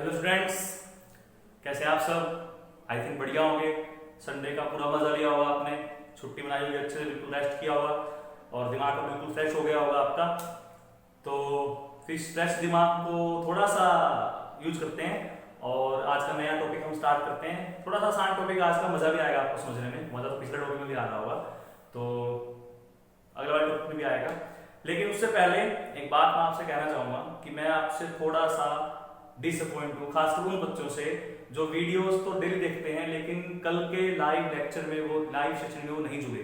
Hello students, कैसे आप सब? आई थिंक बढ़िया होंगे। संडे का पूरा मजा लिया होगा आपने, छुट्टी बनाई होगी, अच्छे से बिल्कुल रेस्ट किया होगा और दिमाग का बिल्कुल फ्रेश हो गया होगा आपका। तो फिर स्ट्रेस दिमाग को थोड़ा सा यूज करते हैं और आज का नया टॉपिक हम स्टार्ट करते हैं। थोड़ा सा आसान टॉपिक आज का, मजा भी आएगा आपको समझने में। मजा तो पिछले टॉपिक में भी आ रहा होगा, तो अगले वाले टॉपिक में भी आएगा। लेकिन उससे पहले एक बात मैं आपसे कहना चाहूंगा कि मैं आपसे थोड़ा सा डिसअपॉइंट हूँ, खासकर उन बच्चों से जो वीडियोस तो डेली देखते हैं लेकिन कल के लाइव लेक्चर में, वो लाइव सेशन में वो नहीं जुड़े।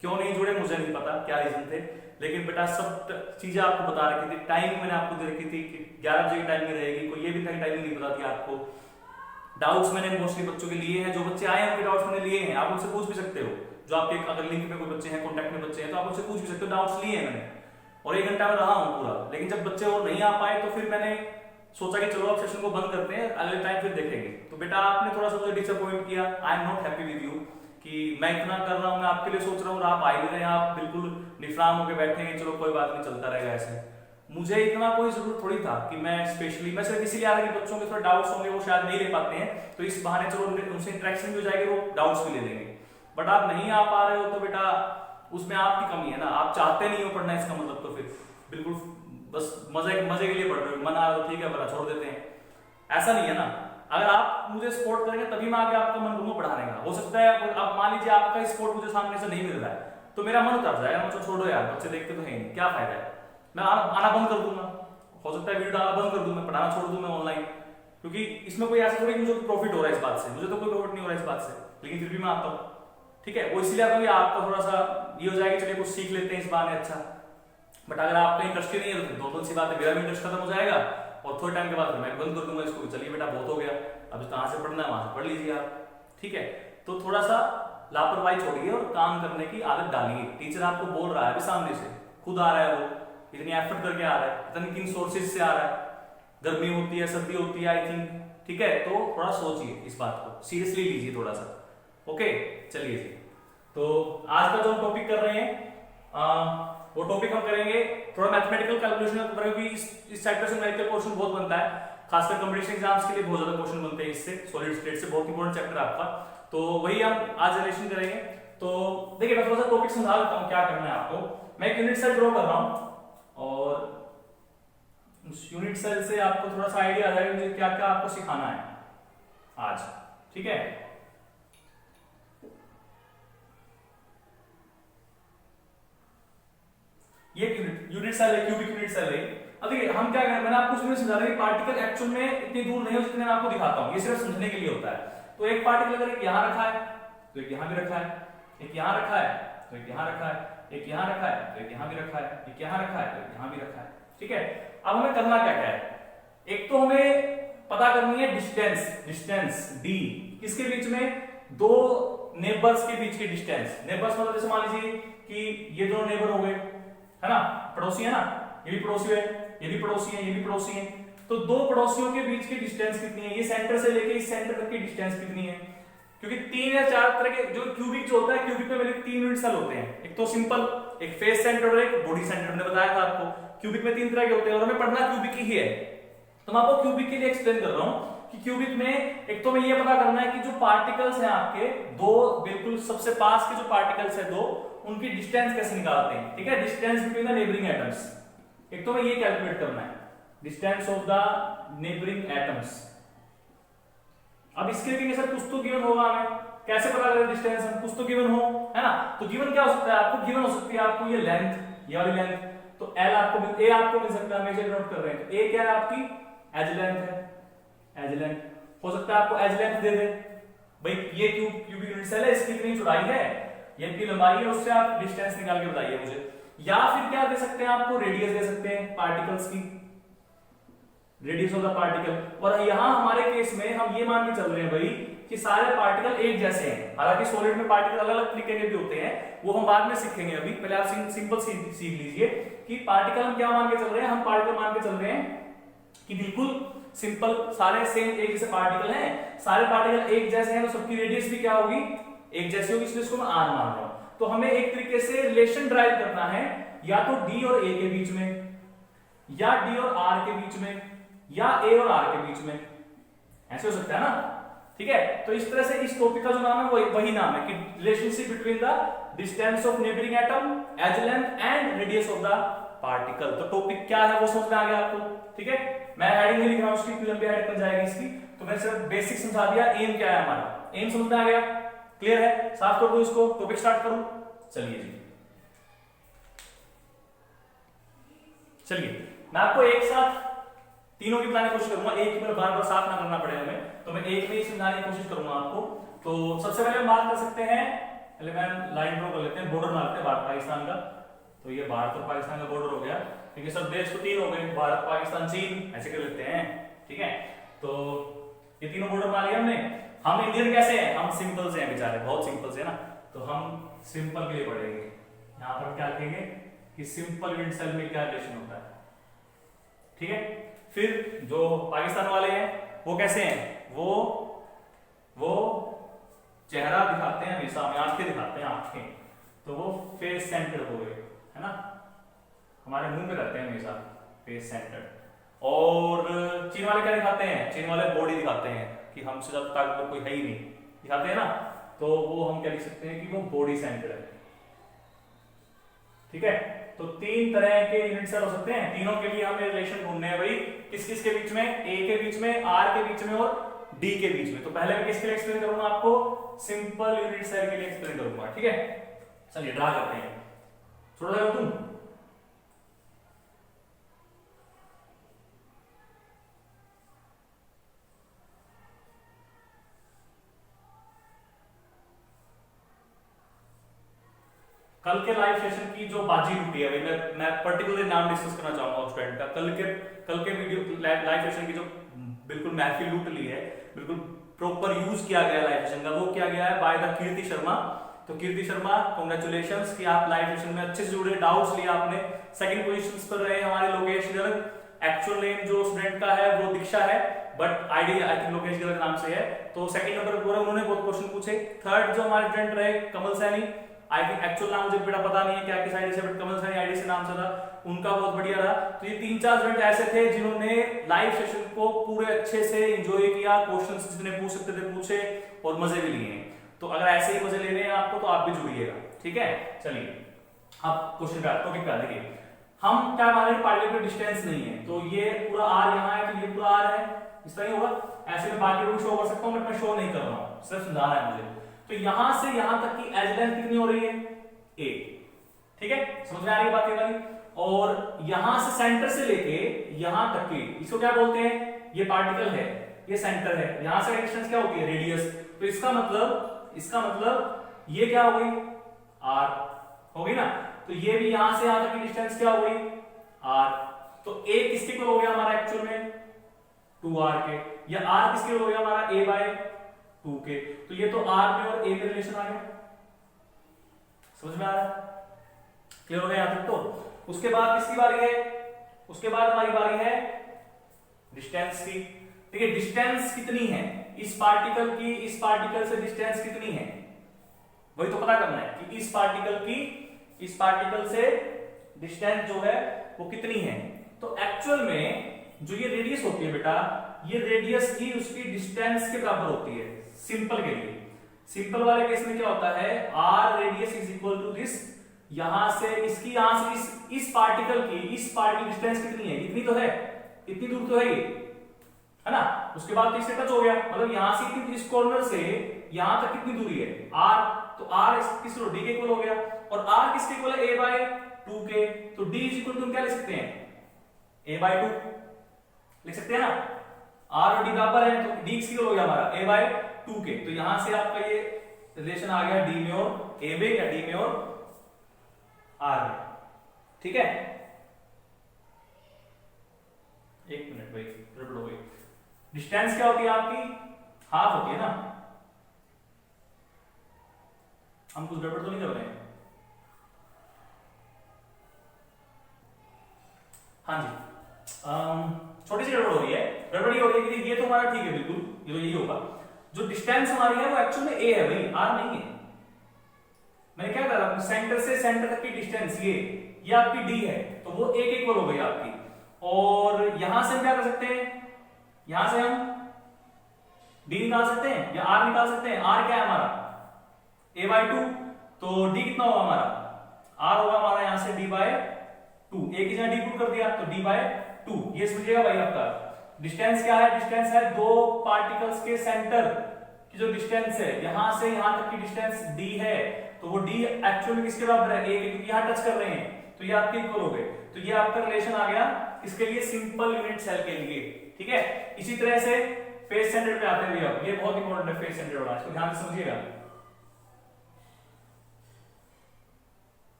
क्यों नहीं जुड़े मुझे नहीं पता, क्या रीजन थे, लेकिन बेटा सब चीजें आपको बता रखी थी। टाइमिंग मैंने आपको दे रखी थी कि 11 बजे की टाइमिंग रहेगी, कोई ये भी टाइमिंग नहीं पता थी आपको। डाउट्स मैंने मोस्टली बच्चों के लिए हैं, जो बच्चे आए हैं उनके डाउट्स मैंने लिए हैं। आप उनसे पूछ भी सकते हो, जो आपके अगर लिंक में कोई बच्चे हैं, कॉन्टैक्ट में बच्चे हैं, तो आप उनसे पूछ भी सकते हो। डाउट्स लिए हैं मैंने और 1 घंटा में रहा हूँ पूरा। लेकिन जब बच्चे और नहीं आ पाए तो फिर मैंने सोचा कि चलो अब सेशन को बंद करते हैं, अगले टाइम फिर देखेंगे। तो बेटा आपने थोड़ा सा मुझे डिसअपॉइंट किया। I am not happy with you कि मैं इतना कर रहा हूँ, मैं आपके लिए सोच रहा हूँ और आप आ ही नहीं रहे, आप बिल्कुल निफराम होकर बैठे हैं। चलो कोई बात नहीं, चलता रहेगा ऐसे। मुझे इतना कोई जरूरत थोड़ी था कि मैं स्पेशली, मैं सिर्फ इसीलिए आ रहा कि बच्चों के थोड़े डाउट्स होंगे, वो शायद नहीं ले पाते हैं, तो इस बहाने चलो उनसे इंटरेक्शन भी हो जाएगी, वो डाउट्स भी ले लेंगे। बट आप नहीं आ पा रहे हो तो बेटा उसमें आपकी कमी है ना। आप चाहते नहीं हो पढ़ना, इसका मतलब तो फिर बिल्कुल बस मजे के लिए पढ़ रहे हो। मन आ रहा हो ठीक है, बड़ा छोड़ देते हैं, ऐसा नहीं है ना। अगर आप मुझे सपोर्ट करेंगे तभी मैं आगे आपका मन करूंगा पढ़ाने का। हो सकता है अब मान लीजिए आपका सपोर्ट मुझे सामने से नहीं मिल रहा है तो मेरा मन उतर जाएगा, मुझे छोड़ो यार, बच्चे देखते तो है नहीं, क्या फायदा है, मैं आना बंद कर दूंगा। हो सकता है वीडियो डालना बंद कर दूं, मैं पढ़ाना छोड़ दूं मैं ऑनलाइन, क्योंकि इसमें कोई ऐसा थोड़ी मुझे प्रॉफिट हो रहा है इस बात से, मुझे तो कोई प्रॉफिट नहीं हो रहा है इस बात से, लेकिन फिर भी मैं आता हूँ। ठीक है, वो इसलिए आता हूँ आपका थोड़ा सा ये हो जाएगा, चलिए कुछ सीख लेते हैं इस बहाने, अच्छा। बट अगर आपका इंटरेस्ट ही नहीं है तो दो सी बात है, मेरा भी इंटरेस्ट खत्म हो जाएगा और थोड़े टाइम के बाद मैं बंद कर दूंगा इसको। चलिए बेटा बहुत हो गया, अब कहाँ से पढ़ना है वहां से पढ़ लीजिए आप। ठीक है, तो थोड़ा सा लापरवाही छोड़िए और काम करने की आदत डालिए। टीचर आपको बोल रहा है अभी सामने से, खुद आ रहा है, वो इतनी एफर्ट करके आ रहा है, पता नहीं किन सोर्सेज से आ रहा है, गर्मी होती है सर्दी होती है आई थिंक। ठीक है, तो थोड़ा सोचिए इस बात को, सीरियसली लीजिए थोड़ा सा। ओके, चलिए जी। तो आज का जो हम टॉपिक कर रहे हैं वो टॉपिक हम करेंगे थोड़ा मैथमेटिकल कैलकुलेशन, क्योंकि इस चैप्टर से न्यूमेरिकल क्वेश्चन बहुत बनता है, खासकर कंपटीशन एग्जाम्स के लिए बहुत ज्यादा क्वेश्चन बनते हैं इससे। सॉलिड स्टेट से बहुत इंपॉर्टेंट चैप्टर आपका, तो वही हम आज रिलेशन करेंगे। तो देखिए मैं थोड़ा सा टॉपिक समझा देता हूँ क्या करना है आपको। मैं एक यूनिट सेल ड्रॉ कर रहा हूँ और उस यूनिट सेल से आपको थोड़ा सा आइडिया आ जाएगा मुझे क्या क्या आपको सिखाना है आज। ठीक है, ये यूनिट सेल है, क्यूबिक यूनिट सेल है। अब देखिए हम क्या करें, मैंने आपको उसमें समझा रहा है कि पार्टिकल एक्चुअल में इतनी दूर नहीं हो जितने मैं आपको दिखाता हूं, ये सिर्फ समझने के लिए होता है। तो एक पार्टिकल अगर एक यहां रखा है तो एक यहां भी रखा है, एक यहां रखा है तो एक यहां रखा है, एक यहां रखा है तो एक यहां भी रखा है, एक यहां रखा है तो एक यहां भी रखा है। ठीक है, अब हमें करना क्या क्या है, एक तो हमें पता करनी है डिस्टेंस, डिस्टेंस डी किसके बीच में, दो नेबर्स के बीच की डिस्टेंस। नेबर्स मतलब जैसे मान लीजिए कि ये दोनों नेबर हो गए, है ना, पड़ोसी है ना, ये भी पड़ोसी है, ये भी पड़ोसी है, ये भी पड़ोसी है। तो दो पड़ोसियों के बीच की डिस्टेंस कितनी है, ये सेंटर से लेके इस सेंटर तक की डिस्टेंस कितनी है। क्योंकि 3 या 4 तरह के जो क्यूबिक जो होता है, क्यूबिक में मेरे 3 यूनिट सेल होते हैं, एक तो सिंपल, एक फेस सेंटर और एक बॉडी सेंटर। मैंने बताया था आपको क्यूबिक में 3 तरह के होते हैं और हमें पढ़ना क्यूबिक ही है। तो मैं आपको क्यूबिक के लिए एक्सप्लेन कर रहा हूं कि क्यूबिक में एक तो हमें ये पता करना है कि जो पार्टिकल्स हैं आपके, दो बिल्कुल सबसे पास के जो पार्टिकल्स है दो, उनकी डिस्टेंस कैसे निकालते हैं। ठीक है, distance between the neighbouring atoms, एक तो हमें ये कैलकुलेट करना है, distance of the neighbouring atoms. अब इसके लिए सर कुछ तो गिवन होगा, हमें कैसे पता करें डिस्टेंस, हम कुछ तो गिवन हो, है ना। तो गिवन क्या हो सकता है आपको, गिवन हो सकती है आपको ये लेंथ, ये वाली लेंथ, तो एल आपको ए आपको मिल सकता है, मेजर नोट कर रहे हैं, तो ए क्या है आपकी एज लेंथ है, एज लेंथ हो सकता है आपको एज लेंथ दे दे भाई, ये क्यूबिक यूनिट सेल है, इसकी इतनी चौड़ाई है, ये इतनी लंबाई है, उससे आप डिस्टेंस निकाल के बताइए मुझे। या फिर क्या दे सकते हैं आपको, रेडियस दे सकते हैं पार्टिकल्स की, रेडियस ऑफ द पार्टिकल। और यहां हमारे केस में हम ये मान के चल रहे हैं भाई कि सारे पार्टिकल एक जैसे हैं, हालांकि सॉलिड में पार्टिकल अलग अलग तरीके के भी होते हैं, वो हम बाद में सीखेंगे। अभी पहले आप सिंपल सीख लीजिए कि पार्टिकल हम क्या मान के चल रहे हैं, हम पार्टिकल मान के चल रहे हैं कि बिल्कुल सिंपल सारे सेम एक जैसे पार्टिकल हैं, सारे पार्टिकल एक जैसे हैं, तो सबकी रेडियस भी क्या होगी, एक जैसी होगी, इसलिए इसको मैं आर मान रहा हूं। तो हमें एक तरीके से रिलेशन ड्राइव करना है, या तो डी और ए के बीच में, या डी और आर के बीच में, या ए और आर के बीच में, ऐसे हो सकता है ना। ठीक है, तो इस तरह से इस टॉपिक का जो नाम है वो वही नाम है कि relationship between the distance of neighbouring atom, edge length and radius of the particle. तो टॉपिक क्या है वो समझ में आ गया आपको। ठीक है, मैं हेडिंग नहीं लिख रहा हूं उसकी, इतनी लंबी हेडिंग बन जाएगी इसकी, तो मैंने सिर्फ बेसिक समझा दिया। एम क्या है हमारा, एम समझ में आ गया, क्लियर है। साफ कर दो इसको, टॉपिक स्टार्ट करूं। चलिए जी, चलिए मैं आपको एक साथ तीनों की बताने की कोशिश करूंगा, एक ही बार बार साफ ना करना पड़े हमें, तो मैं एक में ही समझाने की कोशिश करूंगा आपको। तो सबसे पहले हम बात कर सकते हैं, पहले मैं लाइन ड्रॉ कर लेते हैं, बॉर्डर मारते हैं भारत पाकिस्तान का। तो ये भारत और पाकिस्तान का बॉर्डर हो गया, क्योंकि सब देश तो तीन हो गए, भारत पाकिस्तान चीन, ऐसे कर लेते हैं। ठीक है, तो ये तीनों बॉर्डर मार लिया हमने। हम इंडियन कैसे हैं, हम सिंपल से हैं बेचारे, बहुत सिंपल से है ना, तो हम सिंपल के लिए पढ़ेंगे। यहाँ पर क्या लिखेंगे कि सिंपल यूनिट सेल में क्या रिलेशन होता है। ठीक है, फिर जो पाकिस्तान वाले हैं वो कैसे हैं, वो चेहरा दिखाते हैं हमेशा, हमें आंखें दिखाते हैं, आंखें, तो वो फेस सेंटर्ड हो गए, है ना, हमारे मुंह पे रहते हैं हमेशा, फेस सेंटर्ड। और चीन वाले क्या दिखाते हैं, चीन वाले बॉडी दिखाते हैं कि हमसे ज्यादा ताकतवर कोई है ही नहीं, दिखाते हैं ना, तो वो हम क्या लिख सकते हैं कि वो बॉडी सेंटर्ड है। ठीक है, तो तीन तरह के यूनिट सेल हो सकते हैं, तीनों के लिए हमें रिलेशन ढूंढने हैं भाई, किस किस के बीच में, ए के बीच में, आर के बीच में और डी के बीच में। तो पहले मैं किसके लिए एक्सप्लेन करूंगा आपको, सिंपल यूनिट सेल के लिए एक्सप्लेन करूंगा। ठीक है, चलिए ड्रा करते हैं, छोड़ दो तुम। कल के लाइव सेशन की जो बाजी टूटी है भाई, मैं पर्टिकुलरली नाम डिस्कस करना चाहूंगा स्टूडेंट का। कल के वीडियो लाइव सेशन की जो बिल्कुल महफिल लूट ली है, बिल्कुल प्रॉपर यूज किया गया लाइव सेशन का, वो किया गया है बाय द कीर्ति शर्मा। तो कीर्ति शर्मा कॉन्ग्रेचुलेशंस कि आप लाइव सेशन में अच्छे से जुड़े, डाउट्स लिए आपने। सेकंड पोजीशन पर रहे हमारे लोकेश गर्ग, एक्चुअल नेम जो स्टूडेंट का है वो दीक्षा है, but ID I think Lokesh Garg नाम से है। तो सेकंड नंबर पर उन्होंने बहुत क्वेश्चन पूछे। थर्ड जो हमारे स्टूडेंट रहे कमल सैनी, आई थिंक एक्चुअल नाम मुझे बेटा पता नहीं है क्या किस आईडी से, बट कमल सैनी आईडी से नाम से था, उनका बहुत बढ़िया रहा। तो ये तीन चार स्टूडेंट ऐसे थे जिन्होंने लाइव सेशन को पूरे अच्छे से एंजॉय किया, क्वेश्चंस जितने पूछ सकते थे पूछे और मजे भी लिए। तो अगर ऐसे ही मजे लेने हैं आपको तो आप भी जुड़िएगा। ठीक है, चलिए अब क्वेश्चन पे टॉपिक पे आ देखिए, हम क्या मान रहे हैं पार्टिकल डिस्टेंस नहीं है, तो ये पूरा आर यहाँ है, तो ये पूरा आर है, इस तरह ही होगा। ऐसे में बाकी रूट शो कर सकता हूँ, बट मैं शो नहीं कर रहा हूँ, सिर्फ समझाना है मुझे। तो यहां से यहां तक की एज लेंथ कितनी हो रही है, ए। ठीक है, समझ में आ रही है बात ये वाली। और यहां से सेंटर से लेके यहां तक की, इसको क्या बोलते हैं, ये पार्टिकल है, ये सेंटर है, यहां से डिस्टेंस क्या होती है, रेडियस। तो इसका मतलब ये क्या हो गई, आर हो गई ना। तो ये भी यहां से यहां तक की डिस्टेंस क्या हो गई, आर। तो ए किसके इक्वल हो गया हमारा एक्चुअल में, 2r के, या r किसके इक्वल हो गया हमारा, a/2 के। तो ये तो r में और a में रिलेशन आ गया, समझ में आ रहा है, क्लियर हो गया यहां तक। तो उसके बाद किसकी बारी है, उसके बाद हमारी बारी है डिस्टेंस की। ठीक है, डिस्टेंस कितनी है इस पार्टिकल की, इस पार्टिकल से डिस्टेंस कितनी है, वही तो पता करना है कि इस पार्टिकल से डिस्टेंस जो है वो कितनी है। तो एक्चुअल में जो ये रेडियस होती है बेटा, ये रेडियस ही उसकी डिस्टेंस के बराबर होती है सिंपल के लिए। सिंपल वाले केस में क्या होता है, r radius is equal to this, यहां से इसकी, यहां से इस पार्टिकल डिस्टेंस कितनी है, इतनी तो है, इतनी दूर तो है ये, है ना। उसके बाद इससे टच हो गया, मतलब यहां से इस कॉर्नर से यहां तक कितनी दूरी है, r। तो r किस डी के इक्वल हो गया, और r किसके इक्वल है, a/2 के। तो d इज इक्वल टू क्या लिख सकते हैं, a/2 लिख सकते हैं ना, r और d बराबर है, तो d किसके इक्वल हो गया हमारा, a/2 के। तो यहां से आपका ये रिलेशन आ गया d में और a में, या d में और r में। ठीक है, एक मिनट भाई, गड़बड़ हो गई। डिस्टेंस क्या होती है आपकी, हाफ होती है ना, हम कुछ गड़बड़ तो नहीं कर रहे हैं, हाँ जी। छोटी सी गड़बड़ हो रही है, गड़बड़ ये हो रही है कि ये तो हमारा ठीक है बिल्कुल, ये तो यही होगा। जो डिस्टेंस हमारी है वो एक्चुअल में a है भाई, r नहीं है। मैंने क्या कहा, सेंटर से सेंटर तक की डिस्टेंस ये आपकी d है, तो वो a के इक्वल हो गई आपकी। और यहां से हम क्या कर सकते हैं, यहां से हम d निकाल सकते हैं या r निकाल सकते हैं। r क्या है हमारा a/2, तो d कितना होगा हमारा, r होगा हमारा यहां से d/2, एक ही जगह d पुट कर दिया तो d/2। ये समझिएगा भाई आपका डिस्टेंस क्या है, डिस्टेंस है दो पार्टिकल्स के सेंटर की जो डिस्टेंस है, यहां से यहां तक की डिस्टेंस d है, तो वो d एक्चुअली किसके बराबर है, a के, क्योंकि यहां टच कर रहे हैं तो ये आपके इक्वल हो गए। तो ये आपका रिलेशन आ गया इसके लिए सिंपल यूनिट सेल के लिए, ठीक है। इसी तरह से फेस सेंटर्ड पे आते हुए अब ये बहुत इंपॉर्टेंट है फेस सेंटर्ड वाला, इसको ध्यान से समझिएगा।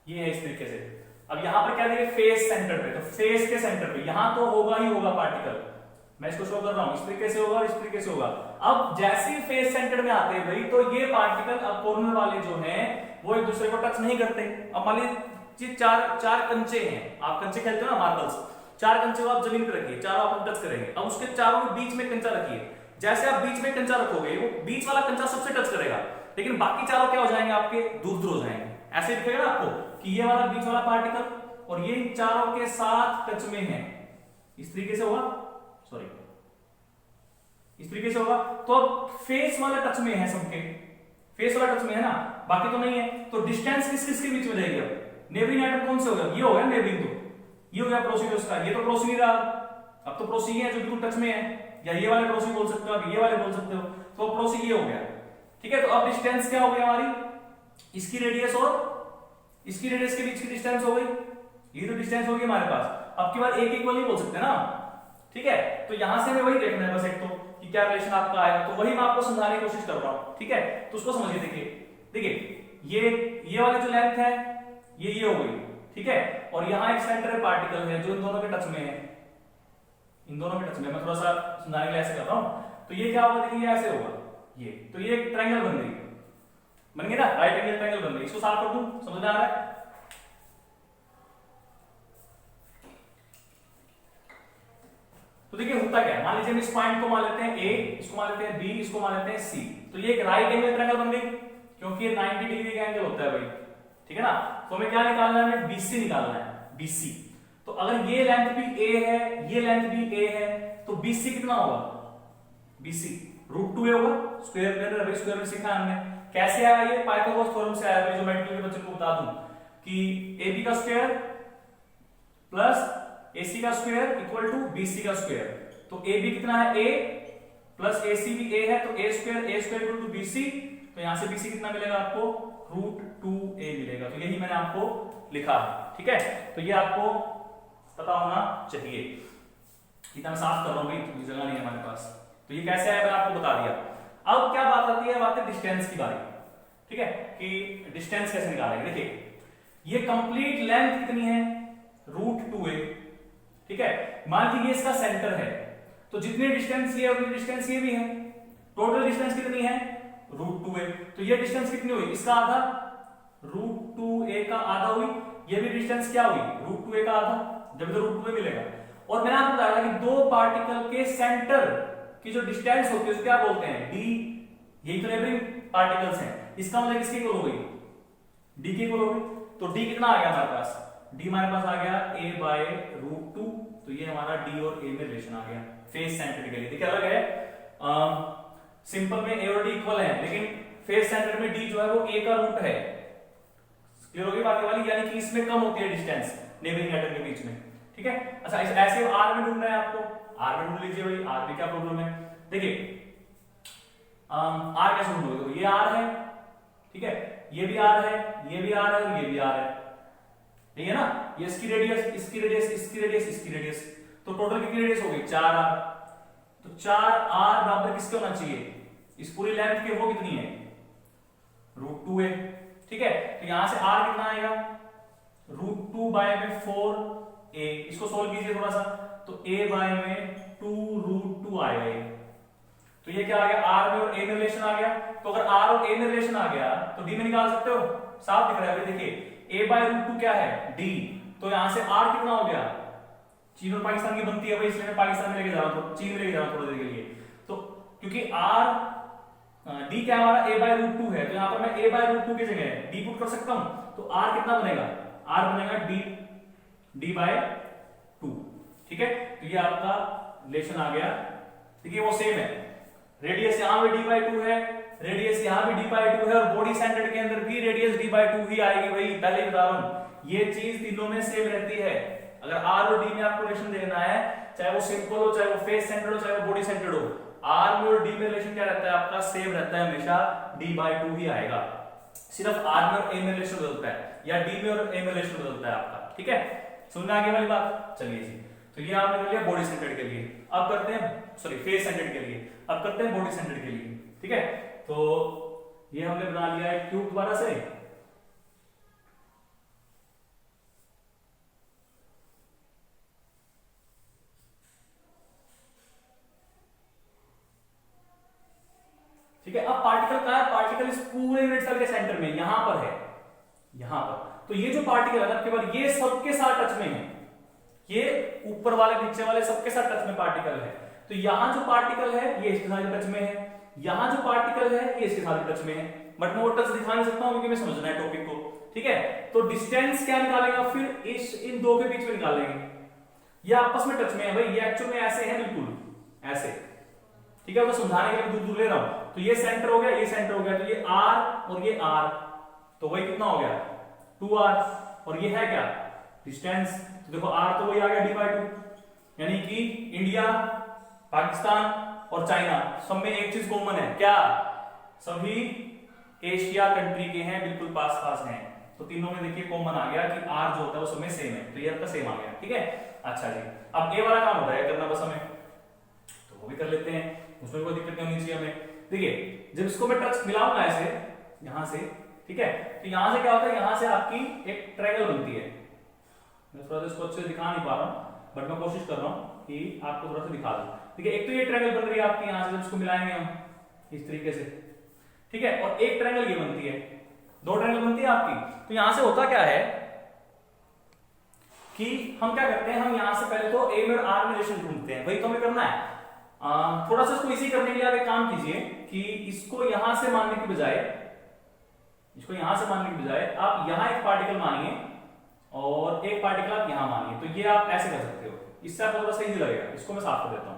ये है इस तरीके से। अब यहां पर क्या देखिए फेस सेंटर पे, तो फेस के सेंटर पे यहां तो होगा ही होगा पार्टिकल, मैं इसको शो कर रहा हूं, इस तरीके से होगा और इस तरीके से होगा। अब जैसे ही फेस सेंटर में आते हैं भाई, तो ये पार्टिकल अब कॉर्नर वाले जो हैं वो एक दूसरे को टच नहीं करते। अब मान लीजिए चार कंचे हैं, आप कंचे खेलते हो ना मार्बल्स, चार कंचे को आप जमीन पे रखिए, चारों आप टच करेंगे। अब उसके चारों के बीच में कंचा रखिए, जैसे आप बीच में कंचा रखोगे वो बीच वाला कंचा सबसे टच करेगा, लेकिन बाकी चारों क्या हो जाएंगे आपके दूर दूर हो जाएंगे। ऐसे दिखेगा ना आपको कि ये वाला बीच वाला पार्टिकल और ये इन चारों के साथ टच में है, इस तरीके से होगा, सॉरी इस तरीके से होगा। तो अब फेस वाला टच में है, सबके फेस वाला टच में है ना, बाकी तो नहीं है। तो डिस्टेंस किस किस के बीच में रहेगी, अब नेबरिंग आइटम कौन से होगा, ये हो गया नेबरिंग, तो ये हो गया पड़ोसी उसका, ये तो पड़ोसी नहीं रहा, अब तो पड़ोसी है जो बिल्कुल टच में है, या ये वाले पड़ोसी बोल सकते हो, अब ये वाले बोल सकते हो, तो पड़ोसी ये हो गया, ठीक है। तो अब डिस्टेंस क्या हो गई हमारी, इसकी रेडियस और इसकी रेडियस के बीच की डिस्टेंस हो गई, ये तो डिस्टेंस होगी हमारे पास। अब की बार एक इक्वल नहीं बोल सकते ना, ठीक है। तो यहां से हमें वही देखना है बस एक तो कि क्या रिलेशन आपका आएगा, तो वही मैं आपको समझाने की कोशिश कर रहा हूं, ठीक है। तो उसको समझिए, देखिए ये वाली जो लेंथ है ये हो गई, ठीक है। और यहां एक सेंटर पार्टिकल है जो इन दोनों के टच में है, इन दोनों के टच में, मैं थोड़ा सा समझाने के लिए ऐसे कर रहा हूं। तो ये क्या होगा, देखिए ऐसे होगा ये, तो ये एक ट्रायंगल बन गई ना, राइट एंगल ट्रायंगल बन गई। इसको साफ कर दूं, समझ में आ रहा है। तो देखिए होता क्या है, मान लीजिए हम इस पॉइंट को मान लेते हैं ए, इसको मान लेते हैं बी, इसको मान लेते हैं सी, तो ये एक राइट एंगल ट्रायंगल बन गई, क्योंकि ये 90 डिग्री का एंगल होता है भाई, ठीक है ना। तो हमें क्या निकालना है, हमें बीसी निकालना है, बीसी। तो अगर ये लेंथ भी ए है, ये लेंथ भी ए है, तो बीसी कितना होगा, बीसी √2a होगा। स्क्वायर में स्क्वायर में सीखा हमने, कैसे आया ये, पाइथागोरस थ्योरम से आया, जो मैट्रिक के बच्चों को बता दूं कि ab का स्क्वायर प्लस AC का स्क्वायर इक्वल टू BC का स्क्वायर। तो AB कितना है A प्लस AC भी A है, तो A square equal to BC, तो यहां से BC कितना मिलेगा आपको, √2a मिलेगा। तो यही मैंने आपको लिखा है, ठीक है। तो ये आपको पता होना चाहिए, इतना मैं साफ कर रहा हूं भाई, तो जगह नहीं है हमारे पास। तो ये कैसे है मैंने आपको बता दिया। अब क्या बात आती है, बात है डिस्टेंस की बारी, ठीक है, कि डिस्टेंस कैसे निकालेंगे। देखिए ये कंप्लीट लेंथ कितनी है, √2a, ठीक है। मान लीजिए इसका सेंटर है, तो जितनी डिस्टेंस ये उतनी डिस्टेंस ये भी है, टोटल डिस्टेंस कितनी है, √2a। तो ये डिस्टेंस कितनी हुई, इसका आधा, √2a का आधा हुई, ये भी डिस्टेंस क्या हुई, √2a का आधा, जब तो √2a मिलेगा। और मैंने आपको बताया कि दो पार्टिकल के सेंटर की जो डिस्टेंस होती है उसको क्या बोलते हैं, d, यही तो नेबरिंग पार्टिकल्स हैं, इसका मतलब किसके इक्वल हो गई, d के इक्वल हो गई। तो d कितना आ गया हमारे पास, d हमारे पास आ गया a/√2, तो ये हमारा d और a में रिलेशन आ गया फेस सेंटर के लिए। देखिए अलग है, सिंपल में a और d इक्वल है, लेकिन फेस सेंटर में d जो है वो a का रूट है, क्लियर होगी बात वाली, यानी कि इसमें कम होती है डिस्टेंस नेबरिंग एटम के बीच में, ठीक है। अच्छा ऐसे r में ढूंढना है आपको, r में ढूंढ लीजिए भाई, r में क्या प्रॉब्लम है। देखिए r कैसे ढूंढोगे, तो ये r है, ठीक है, ये भी r है, ये भी r है और ये भी r है, ठीक है ना। ये इसकी रेडियस, इसकी रेडियस, इसकी रेडियस, इसकी रेडियस, तो टोटल कितनी रेडियस हो गई, 4r। तो 4r बराबर किसके होना चाहिए, इस पूरी लेंथ के, वो कितनी है, √2a, ठीक है। तो यहां से r कितना आएगा, √2/4a, इसको सोल्व कीजिए थोड़ा सा, तो a/2 √2 आएगा। तो ये क्या आ गया, r में और a में रिलेशन आ गया। तो अगर r और a में रिलेशन आ गया तो d में निकाल सकते हो, साफ दिख रहा है। देखिए a/√2 क्या है, d, तो यहां से r कितना हो गया, चीन और पाकिस्तान की बनती है भाई, इसलिए मैं पाकिस्तान में लेके जा रहा हूं, चीन में लेके जा रहा हूं थोड़ी देर के लिए। तो क्योंकि r डी क्या हमारा a/√2 है, तो यहाँ पर मैं a/√2 की जगह d पुट कर सकता हूं, तो r कितना बनेगा, r बनेगा d/2। ठीक है, तो ये आपका रिलेशन आ गया। देखिए वो सेम है, रेडियस यहाँ पे d/2 है, रेडियस यहाँ भी d/2 है, और बॉडी सेंटर्ड के अंदर भी रेडियस d/2 ही आएगी भाई, पहले ही बता रहा हूं, ये चीज तीनों में सेम रहती है। अगर r और d में आपको रिलेशन देना है, चाहे वो सिंपल हो, चाहे वो फेस सेंटर्ड हो, चाहे वो बॉडी सेंटर्ड हो, r में और d में रिलेशन क्या रहता है आपका, सेम रहता है, हमेशा d/2 ही आएगा। सिर्फ r में और a में रिलेशन बदलता है, या d में और a में रिलेशन बदलता है आपका। ठीक है, समझ में आ गई वाली बात। चलिए जी, तो ये आपने कर लिया बॉडी सेंटर्ड के लिए। अब करते हैं, सॉरी फेस सेंटर्ड के लिए, अब करते हैं बॉडी सेंटर्ड के लिए। ठीक है, तो ये हमने बना लिया है क्यूब दोबारा से। ठीक है, अब पार्टिकल कहां है, पार्टिकल इस पूरे यूनिट सेल के सेंटर में यहां पर है, यहां पर। तो ये जो पार्टिकल है ना, केवल ये सबके साथ टच में है, ये ऊपर वाले नीचे वाले सबके साथ टच में पार्टिकल है। तो यहां जो पार्टिकल है ये इसके साथ टच में है, यहां जो पार्टिकल है ये इसके साथ टच में है, बट मैं वो टच दिखा नहीं सकता हूं क्योंकि मैं समझना है टॉपिक को। ठीक है, तो डिस्टेंस क्या निकालेगा फिर, इन दो के बीच में निकालेंगे। ये आपस में टच में है भाई, ये एक्चुअल में ऐसे है, बिल्कुल ऐसे। ठीक है, तो समझाने के लिए दूर दूर ले रहा हूं। तो ये सेंटर हो गया, ये सेंटर हो गया, तो ये r और ये r, तो वही कितना हो गया 2r, और ये है क्या डिस्टेंस, तो देखो r तो वही आ गया d/2, यानी कि इंडिया, पाकिस्तान और चाइना सब में एक चीज कॉमन है, क्या, सभी एशिया कंट्री के हैं, बिल्कुल पास पास हैं। तो तीनों में देखिए कॉमन आ गया कि r जो होता है वो सब में सेम है, तो ये आपका सेम आ गया। ठीक है, अच्छा जी, अब a वाला काम हो रहा है करना बस हमें, तो वो भी कर लेते हैं, उसमें कोई दिक्कत नहीं होनी चाहिए हमें। देखिए जब इसको मैं टच मिलाऊंगा ऐसे यहां से, ठीक है, तो यहां से क्या होता है, यहां से आपकी एक ट्रायंगल बनती है। मैं थोड़ा सा इसको अच्छे से दिखा नहीं पा रहा हूं, बट मैं कोशिश कर रहा हूं कि आपको थोड़ा सा दिखा दूं। देखिए एक तो ये ट्रायंगल बन रही है आपकी, यहां से जब इसको मिलाएंगे हम इस तरीके से, ठीक है, और एक ट्रायंगल ये बनती है, दो ट्रायंगल बनती है आपकी। तो यहां से होता क्या है कि हम क्या करते हैं, हम यहां से पहले तो a में और r में रिलेशन ढूंढते हैं, वही तो हमें करना है। थोड़ा सा इसको इजी करने के लिए आप एक काम कीजिए कि इसको यहां से मानने की बजाय, इसको यहां से मानने की बजाय आप यहां एक पार्टिकल मानिए और एक पार्टिकल आप यहां मानिए, तो ये आप ऐसे कर सकते हो, इससे आपको थोड़ा सा इजी लगेगा। इसको मैं साफ कर देता हूं।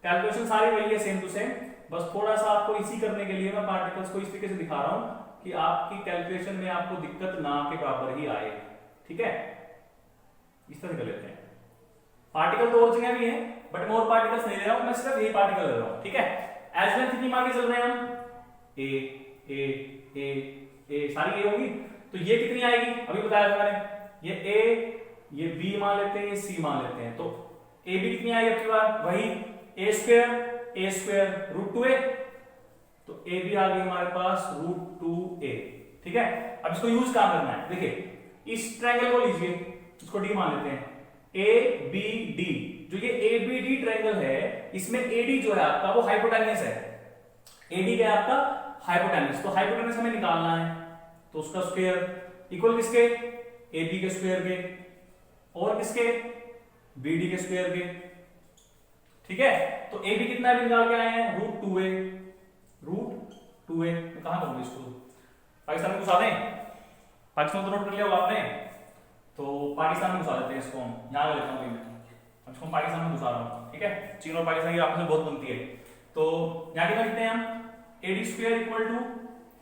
कैलकुलेशन सारी वही है, सेम टू सेम, बस थोड़ा सा आपको इजी करने के लिए मैं पार्टिकल्स को इस तरीके से दिखा रहा हूं कि आपकी कैलकुलेशन में आपको दिक्कत ना के बराबर ही आए। ठीक है, इस तरह कर लेते हैं। पार्टिकल तो और जगह भी है, बट मैं और पार्टिकल्स नहीं ले रहा हूं, मैं सिर्फ यही पार्टिकल ले रहा हूं। ठीक है, एज लेंथ कितनी मान के चल रहे हैं हम, ए ए ए ए, सारी ए होगी, तो ये कितनी आएगी अभी बताया था मैंने, ये ए, ये बी मान लेते हैं, ये सी मान लेते हैं, तो ए बी कितनी आएगी आपकी बात, वही ए स्क्वायर रूट 2a, तो ए बी आ गई हमारे पास रूट 2a। ठीक है, अब इसको यूज कहां करना है, देखिए इस ट्रायंगल को लीजिए, इसको डी मान लेते हैं, ए बी डी, जो ये ए बी डी ट्रायंगल है, इसमें एडी जो है आपका वो हाइपोटेन्यूस है, एडी क्या है आपका हाइपोटेन्यूस, तो हाइपोटेन्यूस हमें निकालना है, तो उसका स्क्वायर इक्वल किसके, ए बी के स्क्वायर के, और किसके, बी डी के स्क्वायर के। ठीक है, तो ए बी कितना भी निकाल के आए हैं, रूट 2a, कहां करूंगा इसको, पाकिस्तान में घुसा दें, पाकिस्तान तो नोट कर लिया होगा आपने, तो पाकिस्तान में घुसा देते हैं इसको, हम यहां लेता हूं मैं इसको पाकिस्तान में घुसा रहा हूं। ठीक है, चीन और पाकिस्तान की आपस में बहुत बनती है, तो यहां कितना लिखते हैं हम, A D square equal to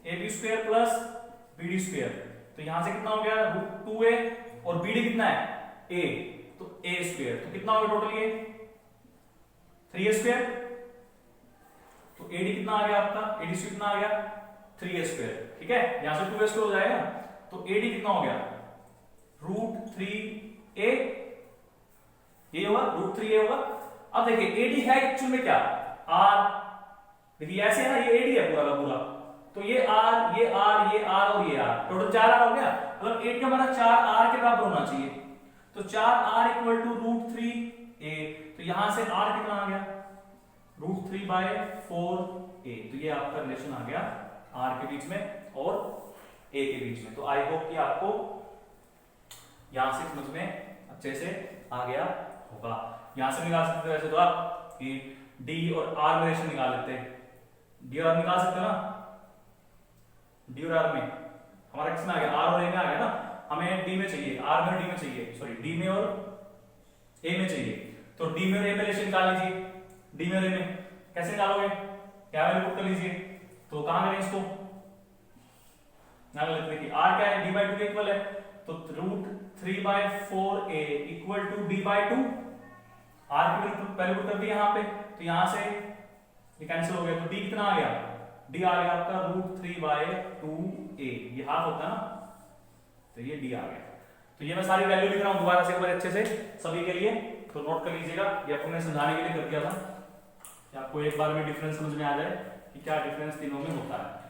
A B square plus B D square, तो यहां से कितना हो गया रूट 2a, और बी डी कितना है a, तो a स्क्वायर, तो कितना हो गया टोटल ये 3a स्क्वायर, तो ad कितना आ गया आपका, ad स्क्वायर कितना आ गया 3a स्क्वायर। ठीक है, यहां से 2a स्क्वायर हो जाएगा, तो ad कितना हो गया रूट 3a, ये होगा रूट 3a होगा। अब देखिए ad है एक्चुअल में क्या r, देखिए ऐसे है ना, ये ad है पूरा का पूरा, तो ये r, ये r, ये r और ये r, टोटल 4r हो गया, मतलब ad का हमारा 4r के बराबर होना चाहिए, तो 4r equal to root 3a, तो यहां से r कितना आ गया रूट 3/4a, तो ये आपका रिलेशन आ गया r के बीच में और a के बीच में। तो आई होप कि आपको यहां से समझ में अच्छे से आ गया होगा। यहां से निकाल सकते हो वैसे तो आप कि d और r में रिलेशन निकाल लेते हैं, डी और आर निकाल सकते हो ना, डी और आर में हमारा किसमें आ गया, आर और ए में आ गया ना, हमें डी में चाहिए, आर में और डी में चाहिए, सॉरी डी में और ए में चाहिए, तो डी में और ए में रिलेशन निकाल लीजिए, डी में और ए में कैसे निकालोगे, क्या वैल्यू पुट कर लीजिए, तो कहां करें इसको, यहां देखिए आर क्या है, डी बाई टू के इक्वल है, तो root 3/4a equal to D by two, R की वैल्यू पुट कर दी यहां पे, तो यहां से ये कैंसिल हो गया, तो डी कितना आ गया, डी आ गया आपका रूट 3/2a, ये हाफ होता है ना, तो ये डी आ गया। तो ये मैं सारी वैल्यू लिख रहा हूं दोबारा से एक बार अच्छे से सभी के लिए, तो नोट कर लीजिएगा, ये आपको मैं समझाने के लिए कर दिया था कि आपको एक बार में डिफरेंस समझ में आ जाए कि क्या डिफरेंस तीनों में होता है।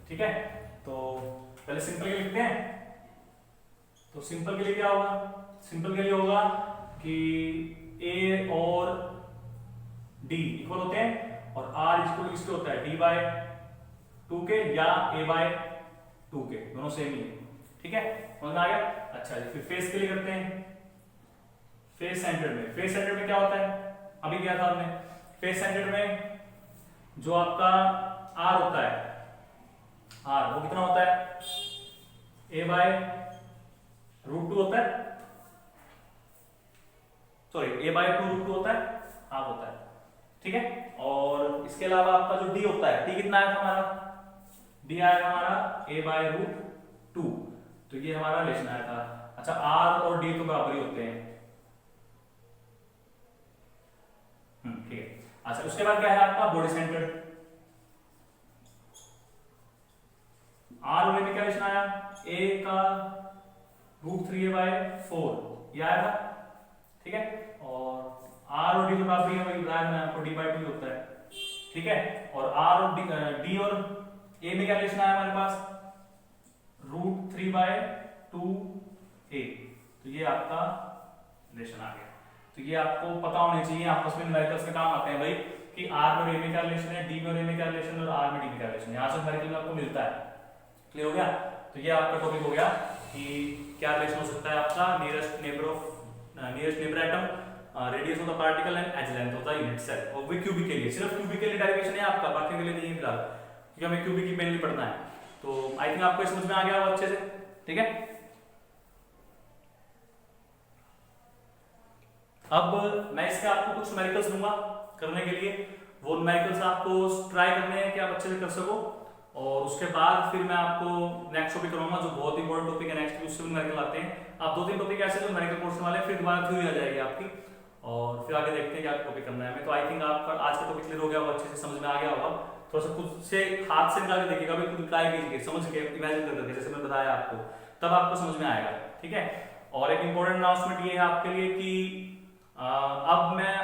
ठीक है, तो पहले सिंपल के लिखते हैं, तो सिंपल के लिए क्या होगा, सिंपल के लिए होगा कि a और d इक्वल होते हैं और r इक्वल किसके होता है, d बाय 2 के या a बाय 2 के, दोनों सेम ही है। ठीक है, समझ में आ गया। अच्छा जी, फिर फेस के लिए करते हैं, फेस सेंटर्ड में, फेस सेंटर्ड में क्या होता है, अभी क्या था हमने, फेस सेंटर्ड में जो आपका r होता है, r वो कितना होता है, a बाय रूट 2 होता है, सॉरी a बाय 2 रूट 2 होता है, हाफ होता है। ठीक है, और इसके अलावा आपका जो d होता है, d कितना आएगा हमारा, d आएगा हमारा a बाय रूट 2, तो ये हमारा रिलेशन आया था। अच्छा, r और d तो बराबर ही होते हैं। ठीक है, अच्छा उसके बाद क्या है आपका बॉडी सेंटर्ड, r और a में क्या रिलेशन आया, a का रूट 3a बाय 4 ये आया था। ठीक है, और r और d तो बराबर ही है, वही बताया मैंने आपको, d बाय 2 होता है। ठीक है, और r और d और a में क्या रिलेशन आया हमारे पास, रूट 3/2a, तो ये आपका रिलेशन आ गया। तो ये आपको पता होने चाहिए, आपस में न्यूमेरिकल्स में काम आते हैं भाई, कि r और a में क्या रिलेशन है, d में और a में क्या रिलेशन है, और r में d में क्या रिलेशन है, यहां से न्यूमेरिकल में आपको मिलता है। क्लियर हो गया, तो ये आपका टॉपिक हो गया कि क्या रिलेशन हो सकता है आपका nearest neighbour atom, radius of the particle and edge length of the unit cell, और वो क्यूबिक के लिए, सिर्फ क्यूबिक के लिए डेरिवेशन है आपका, बाकी के लिए नहीं है फिलहाल, क्योंकि हमें क्यूबिक ही मेनली पढ़ना है। तो आई थिंक आपको समझ में आ गया अच्छे से। ठीक है, अब मैं इसके आपको कुछ न्यूमेरिकल्स दूंगा करने के लिए, वो न्यूमेरिकल्स आपको ट्राई करने हैं कि आप अच्छे से कर सको, और उसके बाद फिर मैं आपको नेक्स्ट टॉपिक कराऊंगा जो बहुत इंपॉर्टेंट टॉपिक है नेक्स्ट, उससे न्यूमेरिकल आते हैं। आप 2-3 टॉपिक ऐसे जो न्यूमेरिकल पोर्शन वाले, फिर दोबारा थ्योरी आ जाएगी आपकी, और फिर आगे देखते हैं क्या टॉपिक करना है हमें। तो आई थिंक आपका आज का टॉपिक क्लियर हो गया होगा, अच्छे से समझ में आ गया होगा। थोड़ा सा खुद से हाथ से निकाल के देखिएगा, भाई खुद ट्राई कीजिए, समझ के इमेजिन करके, जैसे मैंने बताया आपको, तब आपको समझ में आएगा। ठीक है, और एक इंपॉर्टेंट अनाउंसमेंट ये है आपके लिए कि अब मैं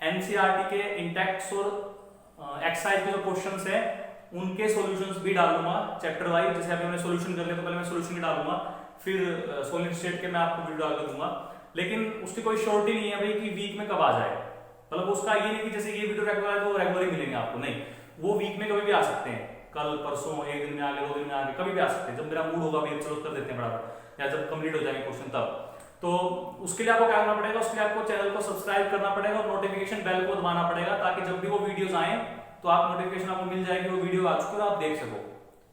एनसीईआरटी के इंटेक्स और एक्सरसाइज के जो क्वेश्चंस है उनके सॉल्यूशंस भी डालूंगा चैप्टर वाइज, जैसे अभी हमने सॉल्यूशन कर लिया तो पहले मैं सॉल्यूशन डालूंगा, फिर सॉलिड स्टेट के मैं आपको वीडियो डाल दूंगा। लेकिन उसकी कोई श्योरिटी नहीं है भाई कि वीक में कब आ जाए, मतलब उसका ये नहीं कि जैसे ये वीडियो रेगुलर है तो रेगुलर ही मिलेंगे आपको, नहीं, वो वीक में कभी भी आ सकते हैं, कल परसों, एक दिन में आगे, 2 दिन में आगे, कभी भी आ सकते हैं, जब मेरा मूड होगा भी चलो कर देते हैं बराबर, या जब कंप्लीट हो जाएंगे क्वेश्चन तब। तो उसके लिए आपको क्या करना पड़ेगा, उसके लिए आपको चैनल को सब्सक्राइब करना पड़ेगा और नोटिफिकेशन बेल को दबाना पड़ेगा, ताकि जब भी वो वीडियोस आए तो आप नोटिफिकेशन आपको मिल जाएगी, वो वीडियो आ चुकी है आप देख सको।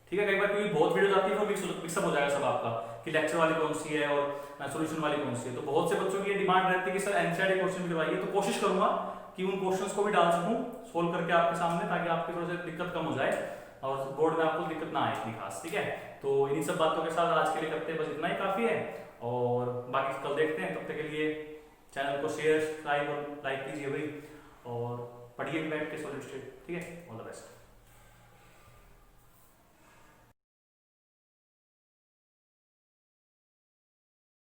ठीक है, कई बार क्योंकि बहुत वीडियो आती है तो मिक्सअप हो जाएगा सब आपका, कि लेक्चर वाली कौन सी है और सॉल्यूशन वाली कौन सी है। तो बहुत से बच्चों की ये डिमांड रहती है कि सर एनसीईआरटी क्वेश्चन भी करवाइए, तो कोशिश करूंगा कि उन क्वेश्चंस को भी डाल सकूं सोल्व करके आपके सामने, ताकि आपकी थोड़ी सी दिक्कत कम हो जाए और बोर्ड में आपको दिक्कत ना आए इतनी खास। ठीक है, तो इन्हीं सब बातों के साथ आज के लिए करते हैं, बस इतना ही काफी है, और बाकी कल देखते हैं। तब तक के लिए चैनल को शेयर, सब्सक्राइब और लाइक कीजिए भाई, और पढ़िए बैठ के सॉलिड स्टेट। ठीक है, ऑल द बेस्ट।